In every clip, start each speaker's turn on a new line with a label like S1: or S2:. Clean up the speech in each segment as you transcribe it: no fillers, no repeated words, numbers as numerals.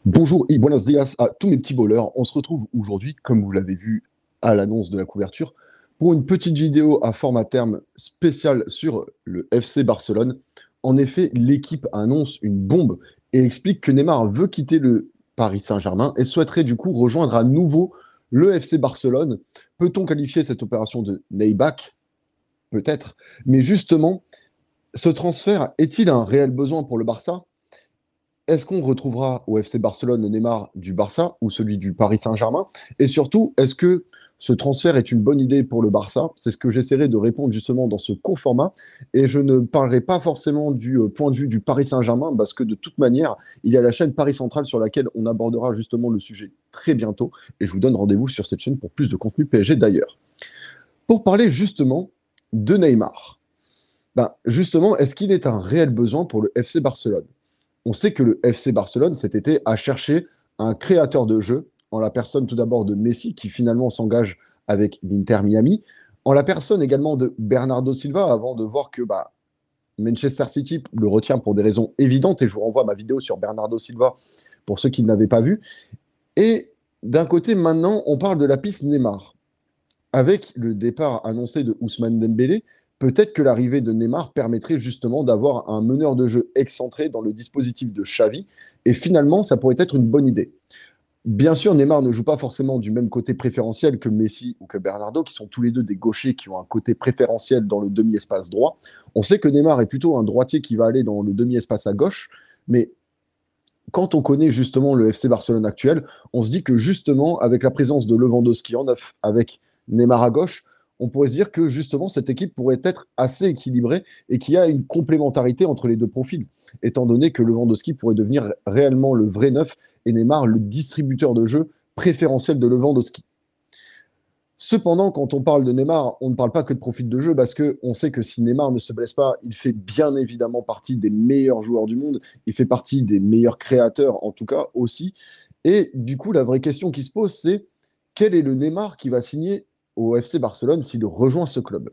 S1: Bonjour et buenos días à tous mes petits bowlers. On se retrouve aujourd'hui, comme vous l'avez vu à l'annonce de la couverture, pour une petite vidéo à format terme spéciale sur le FC Barcelone. En effet, l'équipe annonce une bombe et explique que Neymar veut quitter le Paris Saint-Germain et souhaiterait du coup rejoindre à nouveau le FC Barcelone. Peut-on qualifier cette opération de Neyback? Peut-être. Mais justement, ce transfert est-il un réel besoin pour le Barça? Est-ce qu'on retrouvera au FC Barcelone le Neymar du Barça ou celui du Paris Saint-Germain? Et surtout, est-ce que ce transfert est une bonne idée pour le Barça? C'est ce que j'essaierai de répondre justement dans ce court format. Et je ne parlerai pas forcément du point de vue du Paris Saint-Germain, parce que de toute manière, il y a la chaîne Paris Central sur laquelle on abordera justement le sujet très bientôt. Et je vous donne rendez-vous sur cette chaîne pour plus de contenu PSG d'ailleurs. Pour parler justement de Neymar, ben, justement, est-ce qu'il est un réel besoin pour le FC Barcelone? On sait que le FC Barcelone, cet été, a cherché un créateur de jeu, en la personne tout d'abord de Messi, qui finalement s'engage avec l'Inter Miami, en la personne également de Bernardo Silva, avant de voir que Manchester City le retient pour des raisons évidentes, et je vous renvoie à ma vidéo sur Bernardo Silva pour ceux qui ne l'avaient pas vu. Et d'un côté, maintenant, on parle de la piste Neymar. Avec le départ annoncé de Ousmane Dembélé, peut-être que l'arrivée de Neymar permettrait justement d'avoir un meneur de jeu excentré dans le dispositif de Xavi. Et finalement, ça pourrait être une bonne idée. Bien sûr, Neymar ne joue pas forcément du même côté préférentiel que Messi ou que Bernardo, qui sont tous les deux des gauchers qui ont un côté préférentiel dans le demi-espace droit. On sait que Neymar est plutôt un droitier qui va aller dans le demi-espace à gauche, mais quand on connaît justement le FC Barcelone actuel, on se dit que justement, avec la présence de Lewandowski en neuf, avec Neymar à gauche, on pourrait se dire que justement cette équipe pourrait être assez équilibrée et qu'il y a une complémentarité entre les deux profils, étant donné que Lewandowski pourrait devenir réellement le vrai neuf et Neymar le distributeur de jeu préférentiel de Lewandowski. Cependant, quand on parle de Neymar, on ne parle pas que de profil de jeu parce qu'on sait que si Neymar ne se blesse pas, il fait bien évidemment partie des meilleurs joueurs du monde. Il fait partie des meilleurs créateurs, en tout cas aussi. Et du coup, la vraie question qui se pose, c'est quel est le Neymar qui va signer au FC Barcelone s'il rejoint ce club?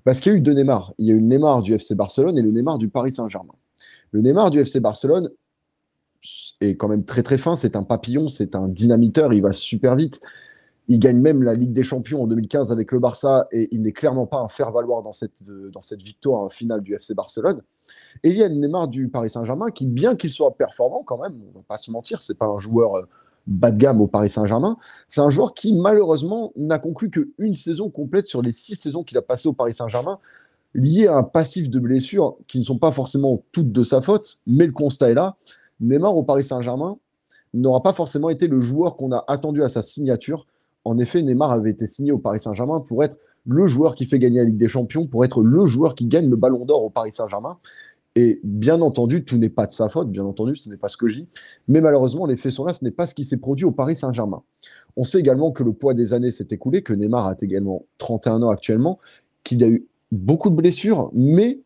S1: Parce qu'il y a eu deux Neymar. Il y a eu le Neymar du FC Barcelone et le Neymar du Paris Saint-Germain. Le Neymar du FC Barcelone est quand même très très fin. C'est un papillon, c'est un dynamiteur. Il va super vite. Il gagne même la Ligue des Champions en 2015 avec le Barça et il n'est clairement pas un faire-valoir dans cette victoire finale du FC Barcelone. Et il y a Neymar du Paris Saint-Germain qui, bien qu'il soit performant quand même, on ne va pas se mentir, c'est pas un joueur bas de gamme au Paris Saint-Germain, c'est un joueur qui malheureusement n'a conclu qu'une saison complète sur les 6 saisons qu'il a passées au Paris Saint-Germain, lié à un passif de blessures qui ne sont pas forcément toutes de sa faute, mais le constat est là. Neymar au Paris Saint-Germain n'aura pas forcément été le joueur qu'on a attendu à sa signature. En effet, Neymar avait été signé au Paris Saint-Germain pour être le joueur qui fait gagner la Ligue des Champions, pour être le joueur qui gagne le Ballon d'Or au Paris Saint-Germain. Et bien entendu, tout n'est pas de sa faute, bien entendu, ce n'est pas ce que je dis. Mais malheureusement, les faits sont là, ce n'est pas ce qui s'est produit au Paris Saint-Germain. On sait également que le poids des années s'est écoulé, que Neymar a également 31 ans actuellement, qu'il a eu beaucoup de blessures, mais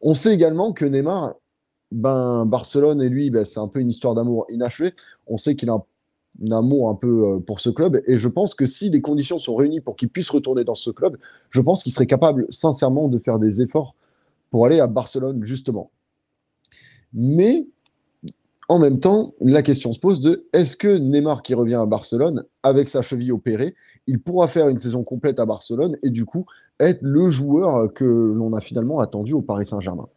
S1: on sait également que Neymar, Barcelone et lui, c'est un peu une histoire d'amour inachevée. On sait qu'il a un amour un peu pour ce club. Et je pense que si les conditions sont réunies pour qu'il puisse retourner dans ce club, je pense qu'il serait capable sincèrement de faire des efforts pour aller à Barcelone, justement. Mais en même temps, la question se pose de est-ce que Neymar qui revient à Barcelone, avec sa cheville opérée, il pourra faire une saison complète à Barcelone et du coup être le joueur que l'on a finalement attendu au Paris Saint-Germain?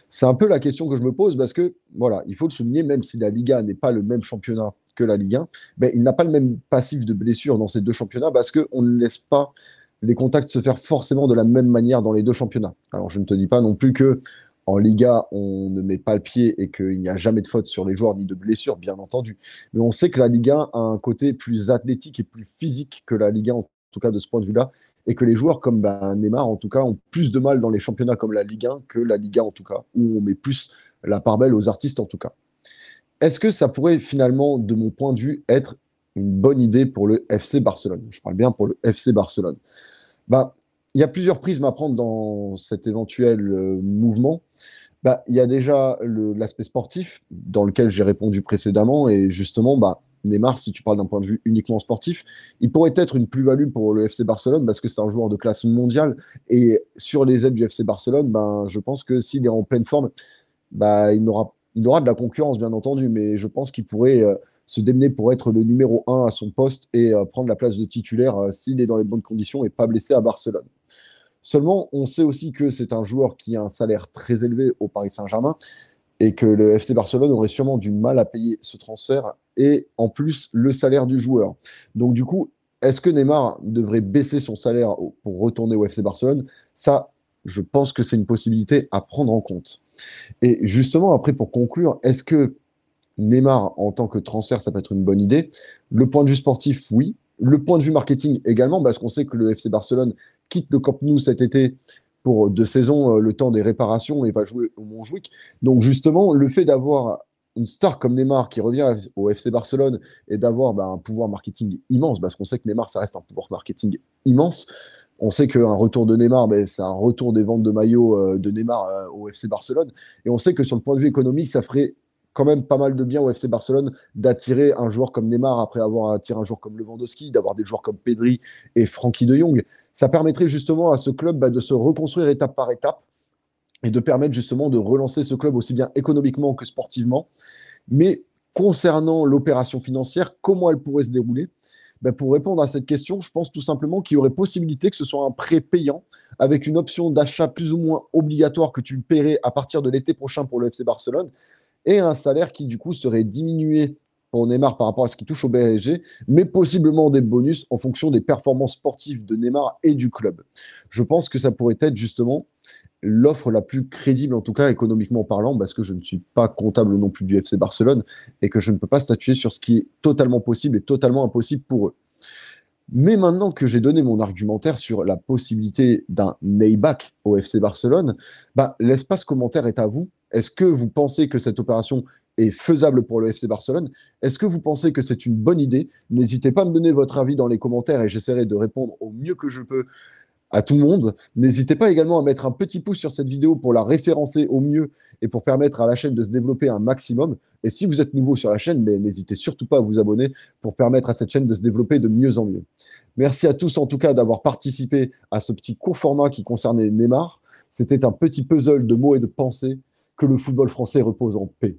S1: C'est un peu la question que je me pose parce que, voilà, il faut le souligner, même si la Liga n'est pas le même championnat que la Ligue 1, il n'a pas le même passif de blessure dans ces deux championnats parce qu'on ne laisse pas les contacts se faire forcément de la même manière dans les deux championnats. Alors, je ne te dis pas non plus que en Liga, on ne met pas le pied et qu'il n'y a jamais de faute sur les joueurs ni de blessure, bien entendu. Mais on sait que la Ligue 1 a un côté plus athlétique et plus physique que la Ligue 1, en tout cas de ce point de vue-là, et que les joueurs comme Neymar, en tout cas, ont plus de mal dans les championnats comme la Ligue 1 que la Ligue 1, en tout cas, où on met plus la part belle aux artistes, en tout cas. Est-ce que ça pourrait finalement, de mon point de vue, être une bonne idée pour le FC Barcelone? Je parle bien pour le FC Barcelone. Bah, il y a plusieurs prismes à prendre dans cet éventuel mouvement. Il y a déjà l'aspect sportif, dans lequel j'ai répondu précédemment, et justement, Neymar, si tu parles d'un point de vue uniquement sportif, il pourrait être une plus-value pour le FC Barcelone parce que c'est un joueur de classe mondiale, et sur les ailes du FC Barcelone, je pense que s'il est en pleine forme, il Il aura de la concurrence, bien entendu, mais je pense qu'il pourrait se démener pour être le numéro un à son poste et prendre la place de titulaire s'il est dans les bonnes conditions et pas blessé à Barcelone. Seulement, on sait aussi que c'est un joueur qui a un salaire très élevé au Paris Saint-Germain et que le FC Barcelone aurait sûrement du mal à payer ce transfert et en plus le salaire du joueur. Donc du coup, est-ce que Neymar devrait baisser son salaire pour retourner au FC Barcelone? Ça, je pense que c'est une possibilité à prendre en compte. Et justement, après, pour conclure, est-ce que Neymar, en tant que transfert, ça peut être une bonne idée? Le point de vue sportif, oui. Le point de vue marketing également, parce qu'on sait que le FC Barcelone quitte le Camp Nou cet été pour 2 saisons, le temps des réparations, et va jouer au Montjuic. Donc justement, le fait d'avoir une star comme Neymar qui revient au FC Barcelone et d'avoir un pouvoir marketing immense, parce qu'on sait que Neymar, ça reste un pouvoir marketing immense. On sait qu'un retour de Neymar, c'est un retour des ventes de maillots de Neymar au FC Barcelone. Et on sait que sur le point de vue économique, ça ferait quand même pas mal de bien au FC Barcelone d'attirer un joueur comme Neymar après avoir attiré un joueur comme Lewandowski, d'avoir des joueurs comme Pedri et Frankie de Jong. Ça permettrait justement à ce club de se reconstruire étape par étape et de permettre justement de relancer ce club aussi bien économiquement que sportivement. Mais concernant l'opération financière, comment elle pourrait se dérouler? Pour répondre à cette question, je pense tout simplement qu'il y aurait possibilité que ce soit un prêt payant avec une option d'achat plus ou moins obligatoire que tu paierais à partir de l'été prochain pour le FC Barcelone et un salaire qui, du coup, serait diminué pour Neymar par rapport à ce qu'il touche au PSG, mais possiblement des bonus en fonction des performances sportives de Neymar et du club. Je pense que ça pourrait être justement l'offre la plus crédible, en tout cas économiquement parlant, parce que je ne suis pas comptable non plus du FC Barcelone et que je ne peux pas statuer sur ce qui est totalement possible et totalement impossible pour eux. Mais maintenant que j'ai donné mon argumentaire sur la possibilité d'un Neyback au FC Barcelone, l'espace commentaire est à vous. Est-ce que vous pensez que cette opération est faisable pour le FC Barcelone? Est-ce que vous pensez que c'est une bonne idée? N'hésitez pas à me donner votre avis dans les commentaires et j'essaierai de répondre au mieux que je peux à tout le monde. N'hésitez pas également à mettre un petit pouce sur cette vidéo pour la référencer au mieux et pour permettre à la chaîne de se développer un maximum. Et si vous êtes nouveau sur la chaîne, n'hésitez surtout pas à vous abonner pour permettre à cette chaîne de se développer de mieux en mieux. Merci à tous en tout cas d'avoir participé à ce petit court format qui concernait Neymar. C'était un petit puzzle de mots et de pensées. Que le football français repose en paix.